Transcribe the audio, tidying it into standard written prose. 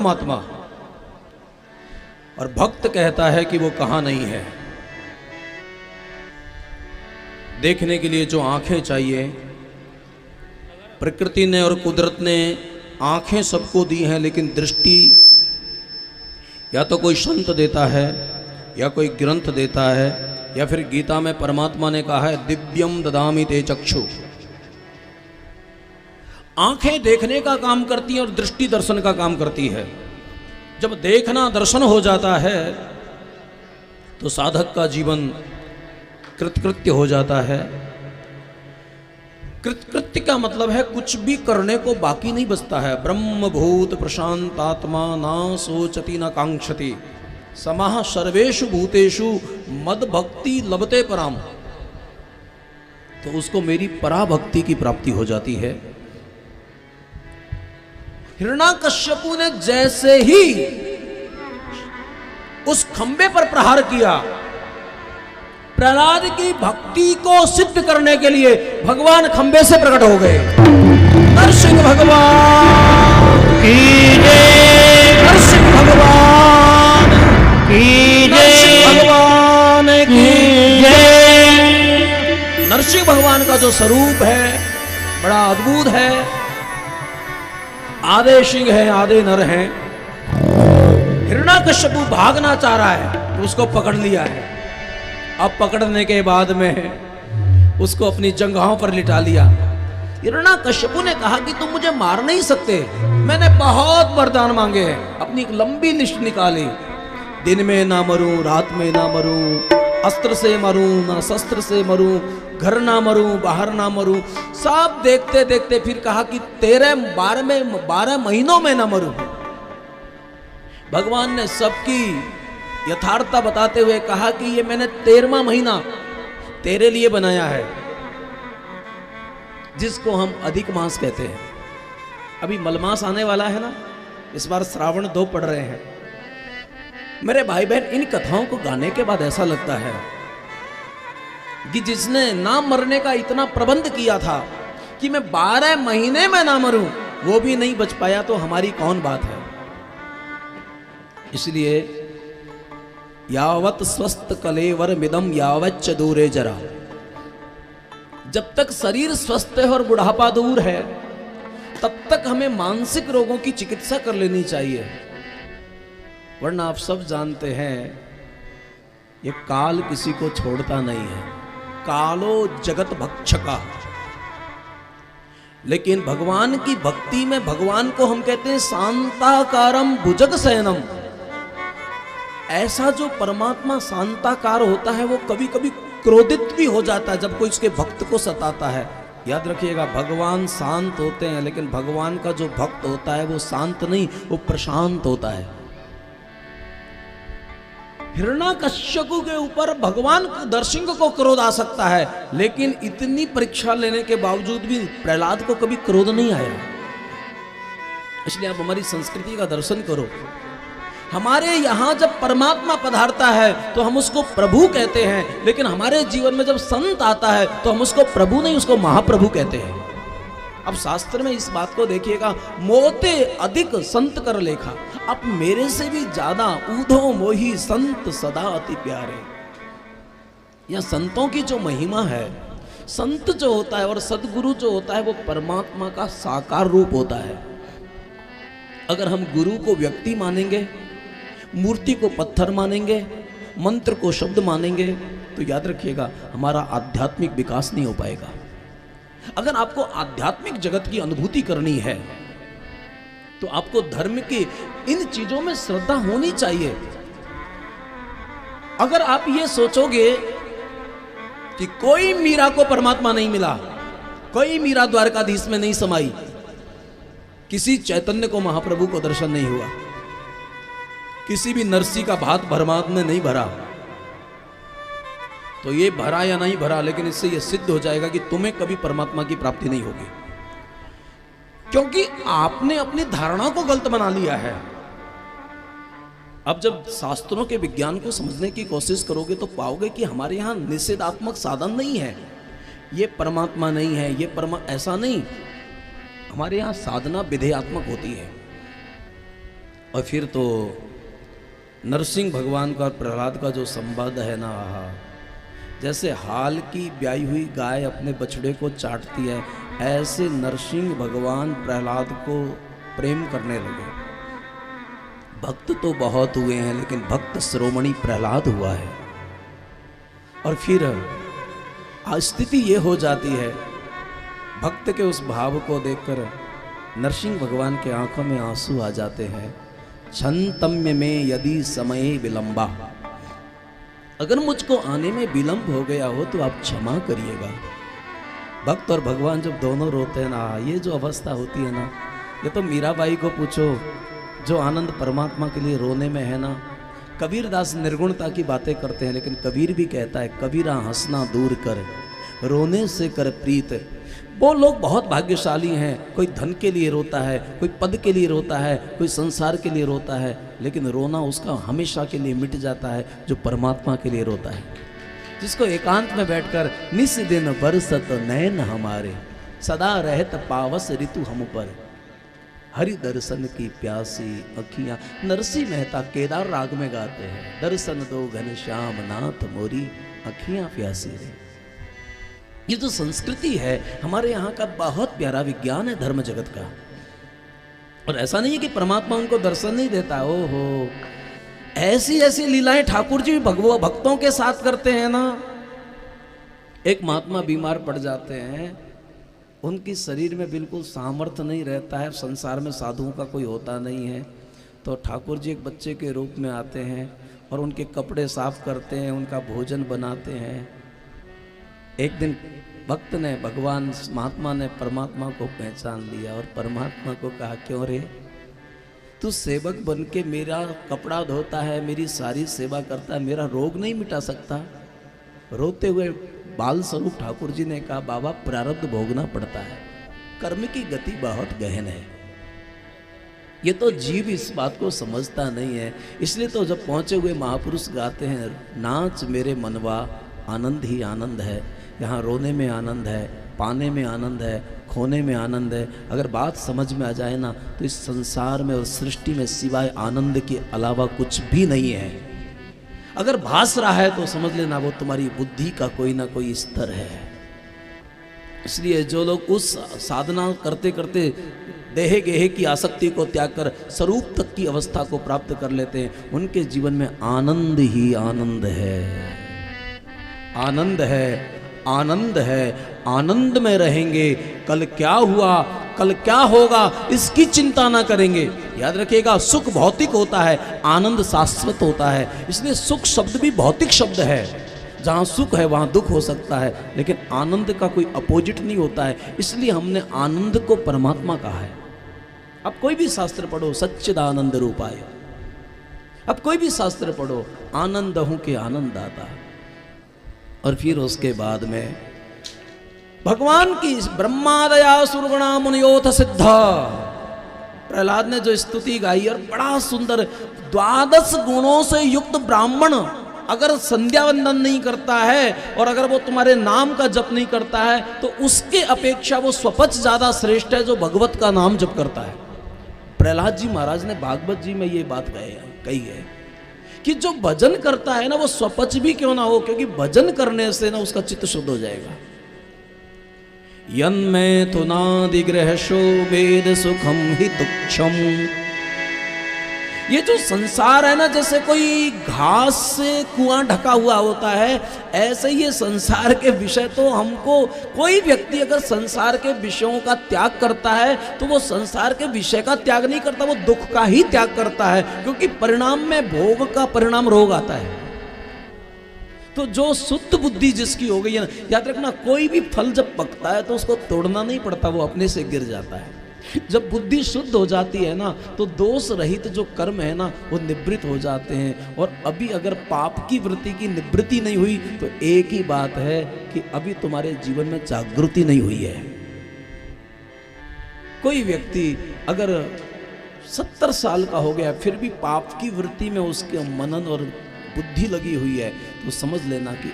परमात्मा, और भक्त कहता है कि वो कहां नहीं है। देखने के लिए जो आंखें चाहिए, प्रकृति ने और कुदरत ने आंखें सबको दी हैं, लेकिन दृष्टि या तो कोई संत देता है या कोई ग्रंथ देता है, या फिर गीता में परमात्मा ने कहा है दिव्यम ददामि ते चक्षु। आंखें देखने का काम करती हैं और दृष्टि दर्शन का काम करती है। जब देखना दर्शन हो जाता है तो साधक का जीवन कृतकृत्य हो जाता है। कृतकृत्य का मतलब है कुछ भी करने को बाकी नहीं बचता है। ब्रह्मभूत प्रशांतात्मा ना सोचति न कांक्षति समाह सर्वेषु भूतेषु मद भक्ति लभते पराम। तो उसको मेरी पराभक्ति की प्राप्ति हो जाती है। हिरण्याकश्यपु ने जैसे ही उस खंबे पर प्रहार किया, प्रहलाद की भक्ति को सिद्ध करने के लिए भगवान खंबे से प्रकट हो गए। नरसिंह भगवान की जय, नरसिंह भगवान की जय, नरसिंह भगवान की जय। नरसिंह भगवान का जो स्वरूप है बड़ा अद्भुत है। आधे सिंह है, आधे नर हैं। हिरण्याकश्यपु भागना चाह रहा है तो उसको पकड़ लिया है। अब पकड़ने के बाद में उसको अपनी जंघाओं पर लिटा लिया। हिरण्याकश्यपु ने कहा कि तुम मुझे मार नहीं सकते, मैंने बहुत वरदान मांगे हैं। अपनी एक लंबी लिस्ट निकाली, दिन में ना मरूं, रात में ना मरूं, अस्त्र से मरूं ना शस्त्र से मरूं, घर ना मरूं, बाहर ना मरूं। सब देखते देखते फिर कहा कि 12 महीनों में ना मरूं। भगवान ने सबकी यथार्थता बताते हुए कहा कि ये मैंने 13वां महीना तेरे लिए बनाया है, जिसको हम अधिक मास कहते हैं। अभी मलमास आने वाला है ना, इस बार श्रावण 2 पड़ रहे हैं। मेरे भाई बहन, इन कथाओं को गाने के बाद ऐसा लगता है कि जिसने ना मरने का इतना प्रबंध किया था कि मैं 12 महीने में ना मरूं, वो भी नहीं बच पाया, तो हमारी कौन बात है। इसलिए यावत स्वस्थ कलेवर मिदम यावच्च दूरे जरा। जब तक शरीर स्वस्थ है और बुढ़ापा दूर है, तब तक हमें मानसिक रोगों की चिकित्सा कर लेनी चाहिए। वरना आप सब जानते हैं ये काल किसी को छोड़ता नहीं है। कालो जगत भक्षका। लेकिन भगवान की भक्ति में भगवान को हम कहते हैं शांताकारम भुजग शयनम। ऐसा जो परमात्मा शांताकार होता है वो कभी कभी क्रोधित भी हो जाता है जब कोई उसके भक्त को सताता है। याद रखिएगा, भगवान शांत होते हैं, लेकिन भगवान का जो भक्त होता है वो शांत नहीं, वो प्रशांत होता है। हिरण्याकश्यपु के ऊपर भगवान नरसिंह को क्रोध आ सकता है, लेकिन इतनी परीक्षा लेने के बावजूद भी प्रहलाद को कभी क्रोध नहीं आया। इसलिए आप हमारी संस्कृति का दर्शन करो। हमारे यहां जब परमात्मा पधारता है तो हम उसको प्रभु कहते हैं, लेकिन हमारे जीवन में जब संत आता है तो हम उसको प्रभु नहीं, उसको महाप्रभु कहते हैं। अब शास्त्र में इस बात को देखिएगा, मोते अधिक संत कर लेखा। अब मेरे से भी ज्यादा ऊधो मोही संत सदा अति प्यारे। यह संतों की जो महिमा है, संत जो होता है और सदगुरु जो होता है वो परमात्मा का साकार रूप होता है। अगर हम गुरु को व्यक्ति मानेंगे, मूर्ति को पत्थर मानेंगे, मंत्र को शब्द मानेंगे, तो याद रखिएगा हमारा आध्यात्मिक विकास नहीं हो पाएगा। अगर आपको आध्यात्मिक जगत की अनुभूति करनी है तो आपको धर्म की इन चीजों में श्रद्धा होनी चाहिए। अगर आप ये सोचोगे कि कोई मीरा को परमात्मा नहीं मिला, कोई मीरा द्वारकाधीश में नहीं समाई, किसी चैतन्य को महाप्रभु को दर्शन नहीं हुआ, किसी भी नरसी का भात परमात्मा ने नहीं भरा, तो ये भरा या नहीं भरा, लेकिन इससे ये सिद्ध हो जाएगा कि तुम्हें कभी परमात्मा की प्राप्ति नहीं होगी, क्योंकि आपने अपनी धारणा को गलत बना लिया है। अब जब शास्त्रों के विज्ञान को समझने की कोशिश करोगे तो पाओगे कि हमारे यहाँ निषेधात्मक साधन नहीं है, ये परमात्मा नहीं है, ये ऐसा नहीं। हमारे यहाँ साधना विधेयात्मक होती है। और फिर तो नरसिंह भगवान का और प्रहलाद का जो संवाद है ना, जैसे हाल की ब्याई हुई गाय अपने बछड़े को चाटती है, ऐसे नरसिंह भगवान प्रहलाद को प्रेम करने लगे। भक्त तो बहुत हुए हैं, लेकिन भक्त शिरोमणि प्रहलाद हुआ है। और फिर स्थिति ये हो जाती है, भक्त के उस भाव को देखकर नरसिंह भगवान के आंखों में आंसू आ जाते हैं। क्षंतम्य में यदि समय विलंबा, अगर मुझको आने में विलंब हो गया हो तो आप क्षमा करिएगा। भक्त और भगवान जब दोनों रोते हैं ना, ये जो अवस्था होती है ना, ये तो मीराबाई को पूछो, जो आनंद परमात्मा के लिए रोने में है ना। कबीरदास निर्गुणता की बातें करते हैं, लेकिन कबीर भी कहता है, कबीरा हंसना दूर कर, रोने से कर प्रीत। वो लोग बहुत भाग्यशाली हैं, कोई धन के लिए रोता है, कोई पद के लिए रोता है, कोई संसार के लिए रोता है, लेकिन रोना उसका हमेशा के लिए मिट जाता है जो परमात्मा के लिए रोता है। जिसको एकांत में बैठकर निस दिन बरसत नैन हमारे, सदा रहत पावस ऋतु हम पर, हरि दर्शन की प्यासी अखियां। नरसिंह मेहता केदार राग में गाते हैं, दर्शन दो घनश्याम नाथ मोरी अखियां प्यासी रे। ये जो संस्कृति है हमारे यहाँ का, बहुत प्यारा विज्ञान है धर्म जगत का। और ऐसा नहीं है कि परमात्मा उनको दर्शन नहीं देता, ओहो, ऐसी ऐसी लीलाएं ठाकुर जी भक्तों के साथ करते हैं ना। एक महात्मा बीमार पड़ जाते हैं, उनकी शरीर में बिल्कुल सामर्थ्य नहीं रहता है, संसार में साधुओं का कोई होता नहीं है, तो ठाकुर जी एक बच्चे के रूप में आते हैं और उनके कपड़े साफ करते हैं, उनका भोजन बनाते हैं। एक दिन भक्त ने, भगवान महात्मा ने परमात्मा को पहचान लिया और परमात्मा को कहा, क्यों रे, तू सेवक बन के मेरा कपड़ा धोता है, मेरी सारी सेवा करता है, मेरा रोग नहीं मिटा सकता? रोते हुए बाल स्वरूप ठाकुर जी ने कहा, बाबा प्रारब्ध भोगना पड़ता है, कर्म की गति बहुत गहन है। ये तो जीव इस बात को समझता नहीं है। इसलिए तो जब पहुंचे हुए महापुरुष गाते हैं, नाच मेरे मनवा आनंद ही आनंद है। यहाँ रोने में आनंद है, पाने में आनंद है, खोने में आनंद है। अगर बात समझ में आ जाए ना, तो इस संसार में और सृष्टि में सिवाय आनंद के अलावा कुछ भी नहीं है। अगर भास रहा है तो समझ लेना वो तुम्हारी बुद्धि का कोई ना कोई स्तर है। इसलिए जो लोग उस साधना करते करते देह गेह की आसक्ति को त्याग कर स्वरूप तक की अवस्था को प्राप्त कर लेते हैं, उनके जीवन में आनंद ही आनंद है। आनंद है, आनंद है, आनंद में रहेंगे। कल क्या हुआ, कल क्या होगा, इसकी चिंता ना करेंगे। याद रखिएगा, सुख भौतिक होता है, आनंद शाश्वत होता है। इसलिए सुख शब्द भी भौतिक शब्द है। जहाँ सुख है वहाँ दुख हो सकता है, लेकिन आनंद का कोई अपोजिट नहीं होता है। इसलिए हमने आनंद को परमात्मा कहा है। अब कोई भी शास्त्र पढ़ो, सच्चिदानंद रूपाय। अब कोई भी शास्त्र पढ़ो, आनंद हूं के आनंद आता। और फिर उसके बाद में भगवान की ब्रह्मादया सुरगुणा मुनियोथ सिद्ध, प्रहलाद ने जो स्तुति गाई, और बड़ा सुंदर 12 गुणों से युक्त ब्राह्मण अगर संध्या वंदन नहीं करता है और अगर वो तुम्हारे नाम का जप नहीं करता है, तो उसके अपेक्षा वो स्वपच ज्यादा श्रेष्ठ है जो भगवत का नाम जप करता है। प्रहलाद जी महाराज ने भागवत जी में ये बात कही है कि जो भजन करता है ना, वो स्वपच भी क्यों ना हो, क्योंकि भजन करने से ना उसका चित्त शुद्ध हो जाएगा। यन्मे तुनादिग्रह शोभेद सुखम हि तुक्षम। ये जो संसार है ना, जैसे कोई घास से कुआं ढका हुआ होता है, ऐसे ये संसार के विषय तो हमको, कोई व्यक्ति अगर संसार के विषयों का त्याग करता है तो वो संसार के विषय का त्याग नहीं करता, वो दुख का ही त्याग करता है, क्योंकि परिणाम में भोग का परिणाम रोग आता है। तो जो शुद्ध बुद्धि जिसकी हो गई है ना, याद रखना, कोई भी फल जब पकता है तो उसको तोड़ना नहीं पड़ता, वो अपने से गिर जाता है। जब बुद्धि शुद्ध हो जाती है ना, तो दोष रहित जो कर्म है ना, वो निवृत्त हो जाते हैं। और अभी अगर पाप की वृत्ति की निवृत्ति नहीं हुई तो एक ही बात है कि अभी तुम्हारे जीवन में जागृति नहीं हुई है। कोई व्यक्ति अगर 70 साल का हो गया फिर भी पाप की वृत्ति में उसके मनन और बुद्धि लगी हुई है, तो समझ लेना कि